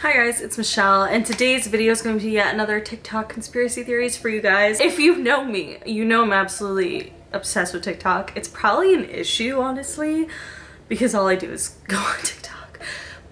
Hi guys, it's Michelle, and today's video is going to be yet another TikTok conspiracy theories for you guys. If you know me, you know I'm absolutely obsessed with TikTok. It's probably an issue, honestly, because all I do is go on TikTok.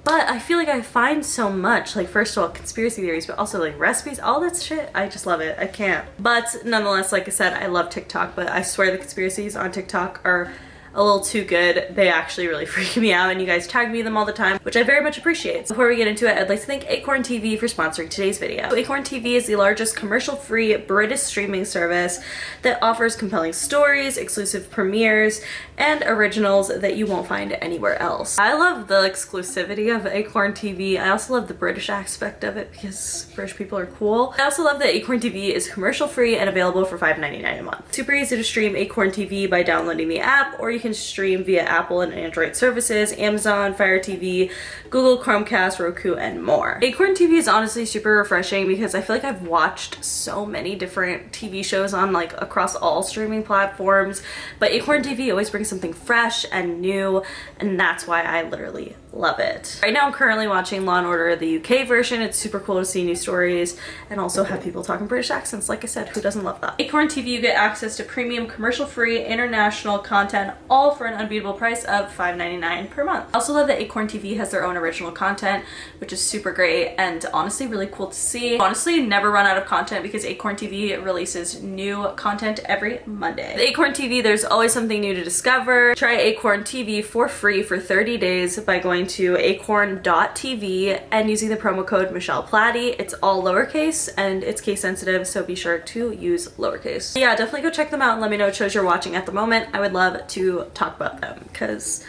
But I feel like I find so much, like, first of all, conspiracy theories, but also like recipes, all that shit. I just love it. I can't. But nonetheless, like I said, I love TikTok, but I swear the conspiracies on TikTok are a little too good. They actually really freak me out, and you guys tag me them all the time, which I very much appreciate. Before we get into it, I'd like to thank Acorn TV for sponsoring today's video. Acorn TV is the largest commercial-free British streaming service that offers compelling stories, exclusive premieres, and originals that you won't find anywhere else. I love the exclusivity of Acorn TV. I also love the British aspect of it because British people are cool. I also love that Acorn TV is commercial-free and available for $5.99 a month. Super easy to stream Acorn TV by downloading the app, or you can stream via Apple and Android services, Amazon, Fire TV, Google Chromecast, Roku, and more. Acorn TV is honestly super refreshing because I feel like I've watched so many different TV shows on like across all streaming platforms, but Acorn TV always brings something fresh and new, and that's why I literally love it. Right now I'm currently watching Law & Order, the UK version. It's super cool to see new stories and also have people talking British accents. Like I said, who doesn't love that? Acorn TV, you get access to premium commercial-free international content, all for an unbeatable price of $5.99 per month. I also love that Acorn TV has their own original content, which is super great and honestly really cool to see. Honestly, never run out of content because Acorn TV releases new content every Monday. With Acorn TV, there's always something new to discover. Try Acorn TV for free for 30 days by going to acorn.tv and using the promo code Michelle Platti. It's all lowercase and it's case sensitive, so be sure to use lowercase. Yeah, definitely go check them out and let me know what shows you're watching at the moment. I would love to talk about them because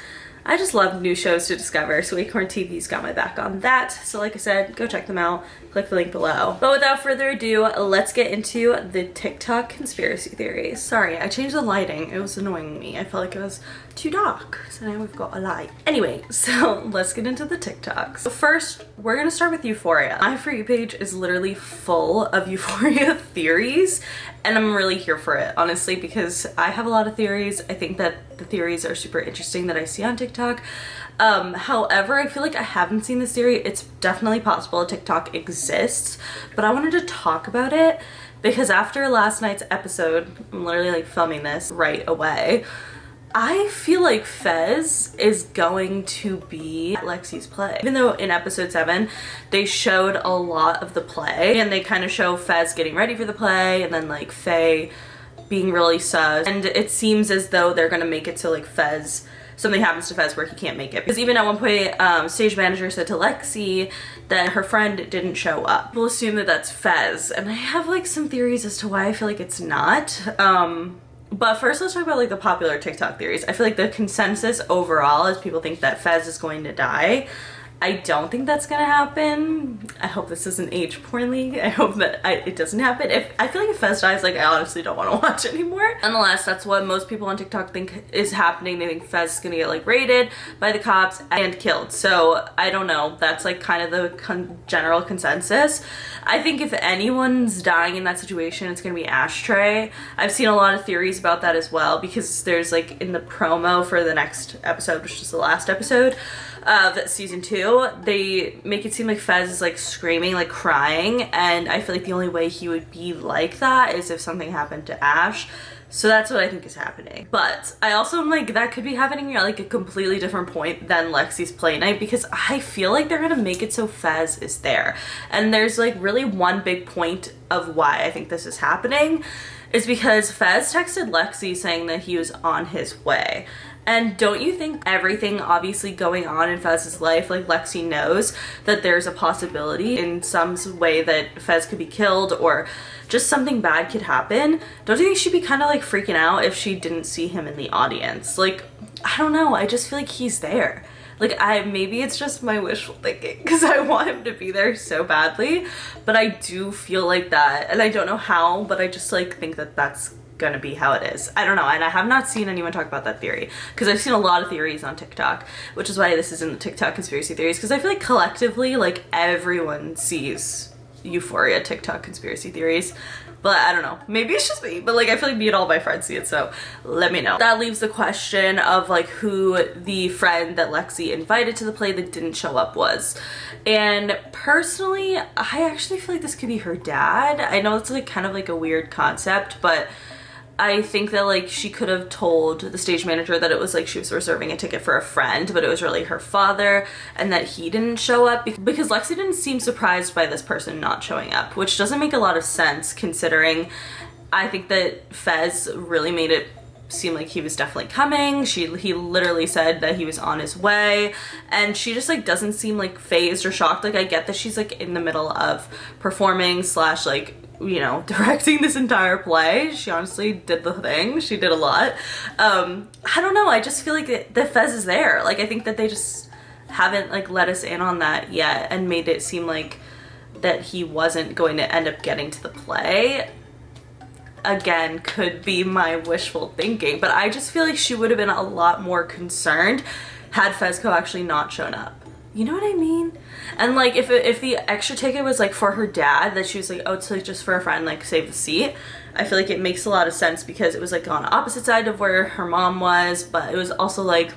I just love new shows to discover, so Acorn TV's got my back on that. So like I said, go check them out. Click the link below. But without further ado, let's get into the TikTok conspiracy theories. Sorry, I changed the lighting. It was annoying me. I felt like it was too dark, so now we've got a light. Anyway, so let's get into the TikToks. So first, we're gonna start with Euphoria. My For You page is literally full of Euphoria theories, and I'm really here for it, honestly, because I have a lot of theories. I think that the theories are super interesting that I see on TikTok. However, I feel like I haven't seen this theory. It's definitely possible TikTok exists, but I wanted to talk about it because after last night's episode, I'm literally like filming this right away, I feel like Fez is going to be Lexi's play. Even though in episode 7, they showed a lot of the play and they kind of show Fez getting ready for the play and then like Faye being really sus. And it seems as though they're gonna make it so like Fez, something happens to Fez where he can't make it. Because even at one point, stage manager said to Lexi that her friend didn't show up. We'll assume that that's Fez. And I have like some theories as to why I feel like it's not. But first, let's talk about like the popular TikTok theories. I feel like the consensus overall is people think that Fez is going to die. I don't think that's gonna happen. I hope this isn't age poorly. I hope that it doesn't happen. I feel like if Fez dies, like I honestly don't want to watch anymore. Nonetheless, that's what most people on TikTok think is happening. They think Fez is gonna get like raided by the cops and killed. So I don't know. That's like kind of the general consensus. I think if anyone's dying in that situation, it's gonna be Ashtray. I've seen a lot of theories about that as well because there's like in the promo for the next episode, which is the last episode of season 2, they make it seem like Fez is like screaming, like crying, and I feel like the only way he would be like that is if something happened to Ash. So that's what I think is happening. But I also am like, that could be happening at like a completely different point than Lexi's play night because I feel like they're gonna make it so Fez is there. And there's like really one big point of why I think this is happening is because Fez texted Lexi saying that he was on his way. And don't you think everything obviously going on in Fez's life, like Lexi knows that there's a possibility in some way that Fez could be killed or just something bad could happen? Don't you think she'd be kind of like freaking out if she didn't see him in the audience? Like, I don't know, I just feel like he's there. Like maybe it's just my wishful thinking because I want him to be there so badly, but I do feel like that, and I don't know how, but I just like think that that's gonna be how it is. I don't know, and I have not seen anyone talk about that theory because I've seen a lot of theories on TikTok, which is why this is in the TikTok conspiracy theories, because I feel like collectively like everyone sees Euphoria TikTok conspiracy theories. But I don't know, maybe it's just me, but like I feel like me and all my friends see it, so let me know. That leaves the question of like who the friend that Lexi invited to the play that didn't show up was. And personally, I actually feel like this could be her dad. I know it's like kind of like a weird concept, but I think that like she could have told the stage manager that it was like she was reserving a ticket for a friend, but it was really her father, and that he didn't show up because Lexi didn't seem surprised by this person not showing up, which doesn't make a lot of sense considering I think that Fez really made it seem like he was definitely coming. He literally said that he was on his way, and she just like doesn't seem like phased or shocked. Like I get that she's like in the middle of performing slash like, you know, directing this entire play. She honestly did the thing. She did a lot. I don't know. I just feel like the Fez is there. Like I think that they just haven't like let us in on that yet and made it seem like that he wasn't going to end up getting to the play. Again, could be my wishful thinking, but I just feel like she would have been a lot more concerned had Fezco actually not shown up. You know what I mean? And like if the extra ticket was like for her dad, that she was like, oh, it's like just for a friend, like save the seat, I feel like it makes a lot of sense because it was like on the opposite side of where her mom was, but it was also like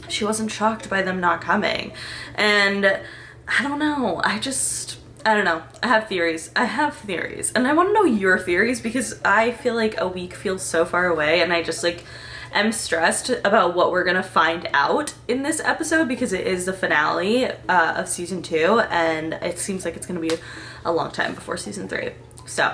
she wasn't shocked by them not coming. And I don't know, I don't know. I have theories. And I want to know your theories because I feel like a week feels so far away, and I just like am stressed about what we're gonna find out in this episode because it is the finale of season 2, and it seems like it's gonna be a long time before season 3. So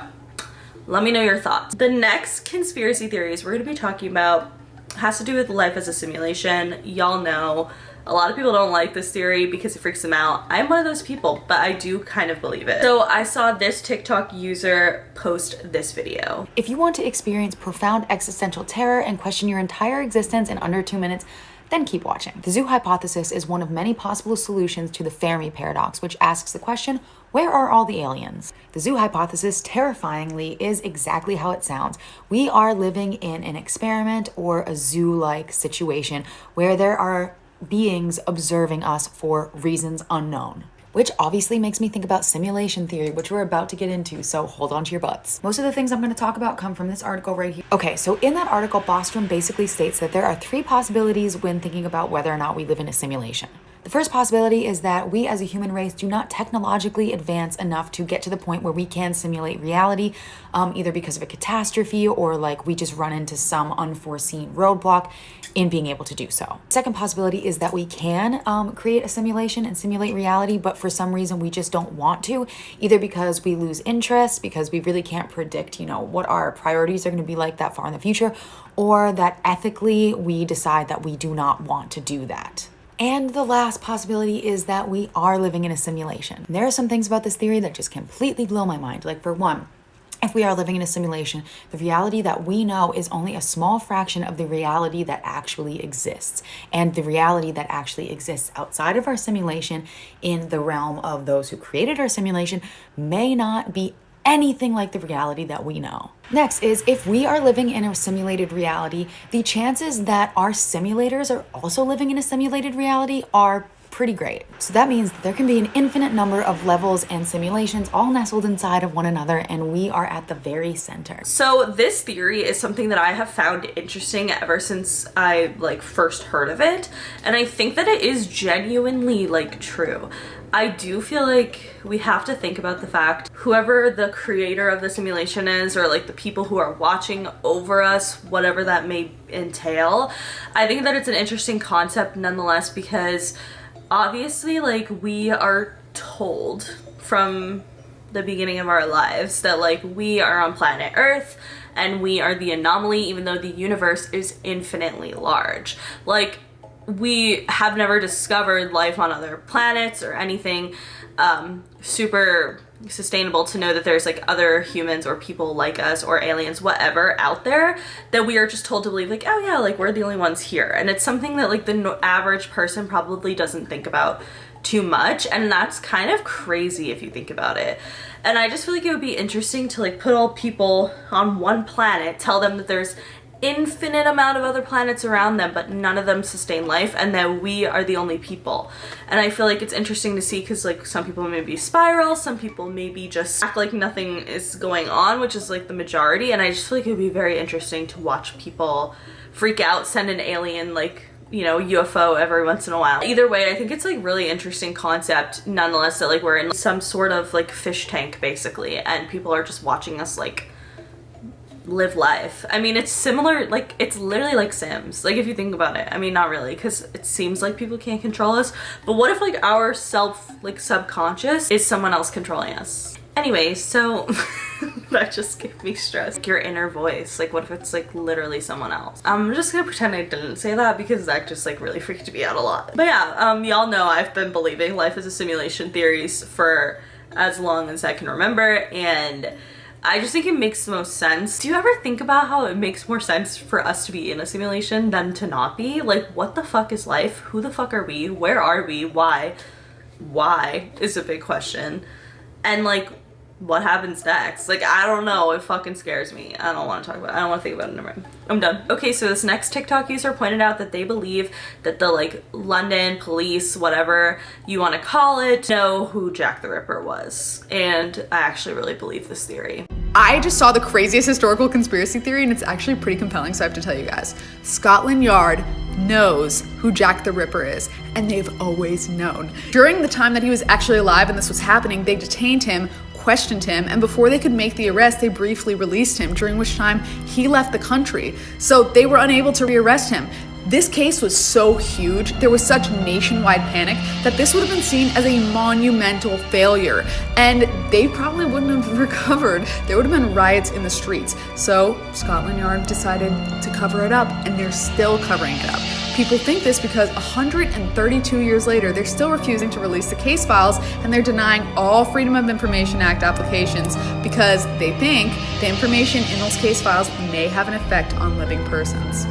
let me know your thoughts. The next conspiracy theories we're gonna be talking about has to do with life as a simulation. Y'all know a lot of people don't like this theory because it freaks them out. I'm one of those people, but I do kind of believe it. So I saw this TikTok user post this video. If you want to experience profound existential terror and question your entire existence in under 2 minutes, then keep watching. The zoo hypothesis is one of many possible solutions to the Fermi paradox, which asks the question, where are all the aliens? The zoo hypothesis, terrifyingly, is exactly how it sounds. We are living in an experiment or a zoo-like situation where there are beings observing us for reasons unknown. Which obviously makes me think about simulation theory, which we're about to get into, so hold on to your butts. Most of the things I'm going to talk about come from this article right here. Okay, so in that article, Bostrom basically states that there are 3 possibilities when thinking about whether or not we live in a simulation. The first possibility is that we as a human race do not technologically advance enough to get to the point where we can simulate reality, either because of a catastrophe or like we just run into some unforeseen roadblock in being able to do so. Second possibility is that we can create a simulation and simulate reality, but for some reason we just don't want to, either because we lose interest, because we really can't predict, you know, what our priorities are going to be like that far in the future, or that ethically we decide that we do not want to do that. And the last possibility is that we are living in a simulation. There are some things about this theory that just completely blow my mind. Like for one, if we are living in a simulation, the reality that we know is only a small fraction of the reality that actually exists. And the reality that actually exists outside of our simulation in the realm of those who created our simulation may not be anything like the reality that we know. Next is, if we are living in a simulated reality, the chances that our simulators are also living in a simulated reality are pretty great. So that means that there can be an infinite number of levels and simulations all nestled inside of one another, and we are at the very center. So this theory is something that I have found interesting ever since I like first heard of it, and I think that it is genuinely like true. I do feel like we have to think about the fact whoever the creator of the simulation is, or like the people who are watching over us, whatever that may entail, I think that it's an interesting concept nonetheless, because obviously like we are told from the beginning of our lives that like we are on planet Earth and we are the anomaly, even though the universe is infinitely large. Like, we have never discovered life on other planets or anything super sustainable to know that there's like other humans or people like us or aliens, whatever, out there, that we are just told to believe like, oh yeah, like we're the only ones here. And it's something that like the average person probably doesn't think about too much, and that's kind of crazy if you think about it. And I just feel like it would be interesting to like put all people on one planet, tell them that there's infinite amount of other planets around them, but none of them sustain life, and that we are the only people. And I feel like it's interesting to see because like some people maybe spiral, some people maybe just act like nothing is going on, which is like the majority. And I just feel like it would be very interesting to watch people freak out, send an alien, like, you know, UFO every once in a while. Either way, I think it's like really interesting concept nonetheless, that like we're in some sort of like fish tank basically, and people are just watching us like live life. I mean, it's similar, like it's literally like Sims, like if you think about it. I mean, not really, because it seems like people can't control us, but what if like our like subconscious is someone else controlling us? Anyway, so that just gave me stress. Like your inner voice, like what if it's like literally someone else? I'm just gonna pretend I didn't say that because that just like really freaked me out a lot. But yeah, y'all know I've been believing life is a simulation theories for as long as I can remember, and I just think it makes the most sense. Do you ever think about how it makes more sense for us to be in a simulation than to not be? Like, what the fuck is life? Who the fuck are we? Where are we? Why? Why is a big question. And like, what happens next? Like, I don't know. It fucking scares me. I don't want to talk about it. I don't want to think about it. Never mind. I'm done. Okay, so this next TikTok user pointed out that they believe that the like London police, whatever you want to call it, know who Jack the Ripper was. And I actually really believe this theory. I just saw the craziest historical conspiracy theory, and it's actually pretty compelling, so I have to tell you guys. Scotland Yard knows who Jack the Ripper is, and they've always known. During the time that he was actually alive and this was happening, they detained him, questioned him, and before they could make the arrest, they briefly released him, during which time he left the country. So they were unable to rearrest him. This case was so huge, there was such nationwide panic that this would have been seen as a monumental failure, and they probably wouldn't have recovered. There would have been riots in the streets. So Scotland Yard decided to cover it up, and they're still covering it up. People think this because 132 years later, they're still refusing to release the case files, and they're denying all Freedom of Information Act applications because they think the information in those case files may have an effect on living persons.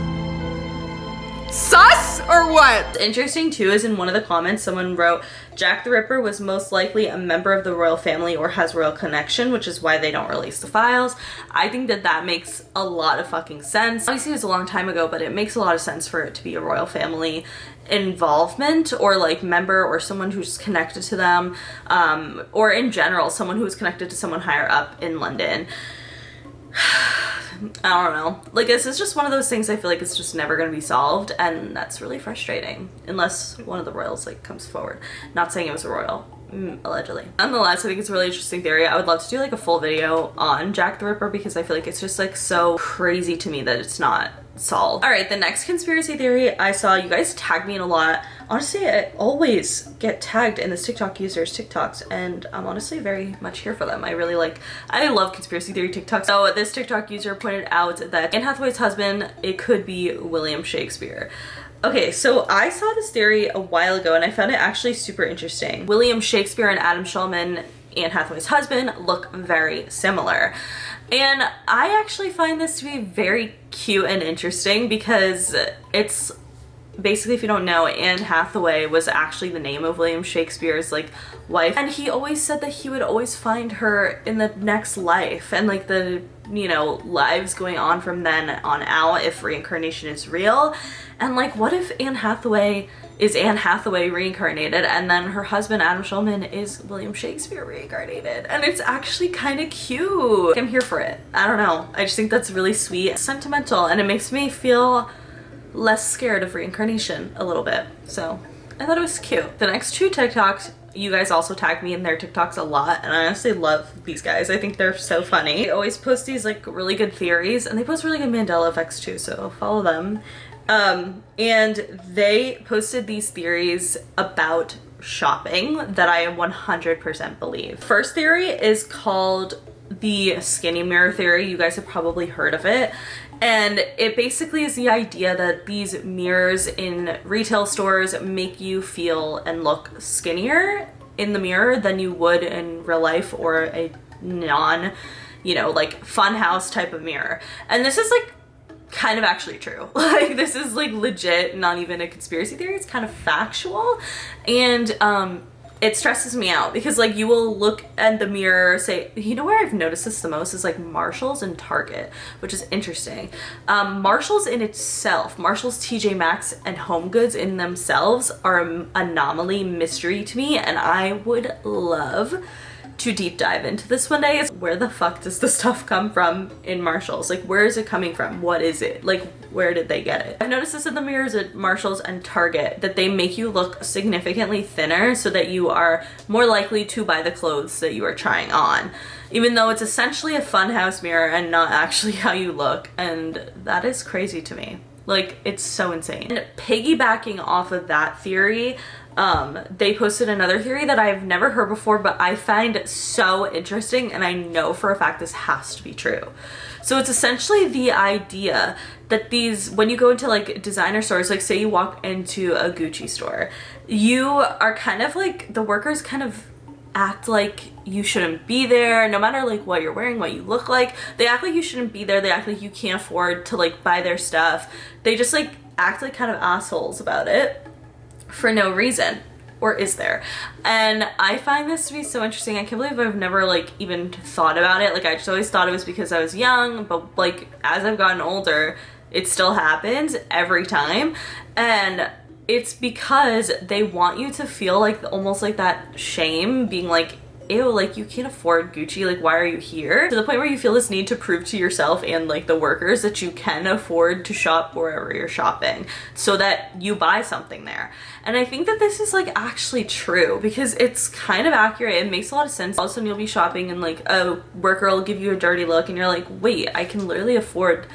Sus or what? Interesting too is in one of the comments someone wrote Jack the Ripper was most likely a member of the royal family or has royal connection, which is why they don't release the files. I think that that makes a lot of fucking sense. Obviously it was a long time ago, but it makes a lot of sense for it to be a royal family involvement or like member or someone who's connected to them, or in general someone who is connected to someone higher up in London. I don't know. Like, this is just one of those things I feel like it's just never going to be solved, and that's really frustrating. Unless one of the royals, like, comes forward. Not saying it was a royal, allegedly. Nonetheless, I think it's a really interesting theory. I would love to do, like, a full video on Jack the Ripper because I feel like it's just, like, so crazy to me that it's not solved. Alright, the next conspiracy theory I saw, you guys tagged me in a lot. Honestly, I always get tagged in this TikTok user's TikToks, and I'm honestly very much here for them. I love conspiracy theory TikToks. So this TikTok user pointed out that Anne Hathaway's husband, it could be William Shakespeare. Okay, so I saw this theory a while ago and I found it actually super interesting. William Shakespeare and Adam Shulman, Anne Hathaway's husband, look very similar. And I actually find this to be very cute and interesting because it's basically, if you don't know, Anne Hathaway was actually the name of William Shakespeare's like wife, and he always said that he would always find her in the next life, and like the, you know, lives going on from then on out if reincarnation is real. And like, what if Anne Hathaway is Anne Hathaway reincarnated and then her husband Adam Shulman is William Shakespeare reincarnated? And it's actually kind of cute. I'm here for it. I don't know, I just think that's really sweet, sentimental, and it makes me feel less scared of reincarnation a little bit. So I thought it was cute. The next two TikToks, you guys also tag me in their TikToks a lot, and I honestly love these guys. I think they're so funny. They always post these like really good theories, and they post really good Mandela effects too, so follow them. And they posted these theories about shopping that I 100% believe. First theory is called the skinny mirror theory. You guys have probably heard of it. And it basically is the idea that these mirrors in retail stores make you feel and look skinnier in the mirror than you would in real life or a non, you know, like fun house type of mirror. And this is like kind of actually true. Like, this is like legit, not even a conspiracy theory, it's kind of factual. And it stresses me out because like you will look at the mirror, say, you know where I've noticed this the most is like Marshalls and Target, which is interesting. Marshalls in itself, Marshalls, TJ Maxx, and Home Goods in themselves are an anomaly mystery to me, and I would love to deep dive into this one day. Where the fuck does the stuff come from in Marshalls? Like, where is it coming from? What is it? Like, where did they get it? I've noticed this in the mirrors at Marshalls and Target, that they make you look significantly thinner so that you are more likely to buy the clothes that you are trying on, even though it's essentially a funhouse mirror and not actually how you look. And that is crazy to me. Like, it's so insane. And piggybacking off of that theory, they posted another theory that I've never heard before, but I find so interesting, and I know for a fact this has to be true. So it's essentially the idea that when you go into like designer stores, like say you walk into a Gucci store, you are kind of like, the workers kind of act like you shouldn't be there, no matter like what you're wearing, what you look like. They act like you shouldn't be there. They act like you can't afford to like buy their stuff. They just like act like kind of assholes about it for no reason. Or is there? And I find this to be so interesting. I can't believe I've never like even thought about it. Like, I just always thought it was because I was young, but like as I've gotten older, it still happens every time. And it's because they want you to feel like almost like that shame, being like, ew, like you can't afford Gucci, like why are you here? To the point where you feel this need to prove to yourself and like the workers that you can afford to shop wherever you're shopping so that you buy something there. And I think that this is like actually true because it's kind of accurate. It makes a lot of sense. All of a sudden you'll be shopping and like a worker will give you a dirty look and you're like, wait, I can literally afford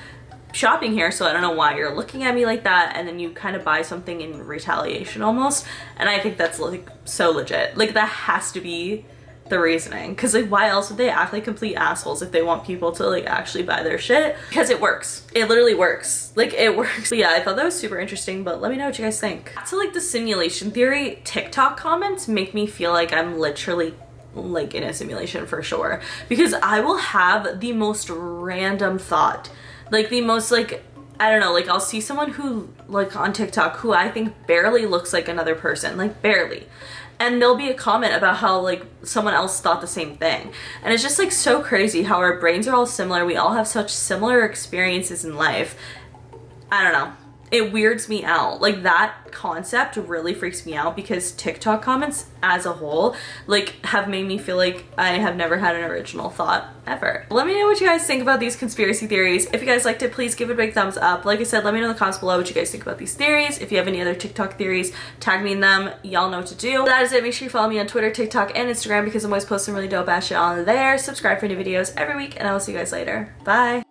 shopping here, so I don't know why you're looking at me like that. And then you kind of buy something in retaliation almost. And I think that's like so legit. Like that has to be the reasoning, because like why else would they act like complete assholes if they want people to like actually buy their shit? Because it works. It literally works. Like it works. But yeah, I thought that was super interesting, but let me know what you guys think. So like the simulation theory, TikTok comments make me feel like I'm literally like in a simulation for sure, because I will have the most random thought, like the most like, I don't know, like I'll see someone who like on TikTok who I think barely looks like another person, like barely. And there'll be a comment about how like someone else thought the same thing. And it's just like so crazy how our brains are all similar. We all have such similar experiences in life. I don't know. It weirds me out. Like that concept really freaks me out because TikTok comments as a whole like have made me feel like I have never had an original thought ever. Let me know what you guys think about these conspiracy theories. If you guys liked it, please give it a big thumbs up. Like I said, let me know in the comments below what you guys think about these theories. If you have any other TikTok theories, tag me in them. Y'all know what to do. That is it. Make sure you follow me on Twitter, TikTok, and Instagram because I'm always posting really dope ass shit on there. Subscribe for new videos every week, and I will see you guys later. Bye.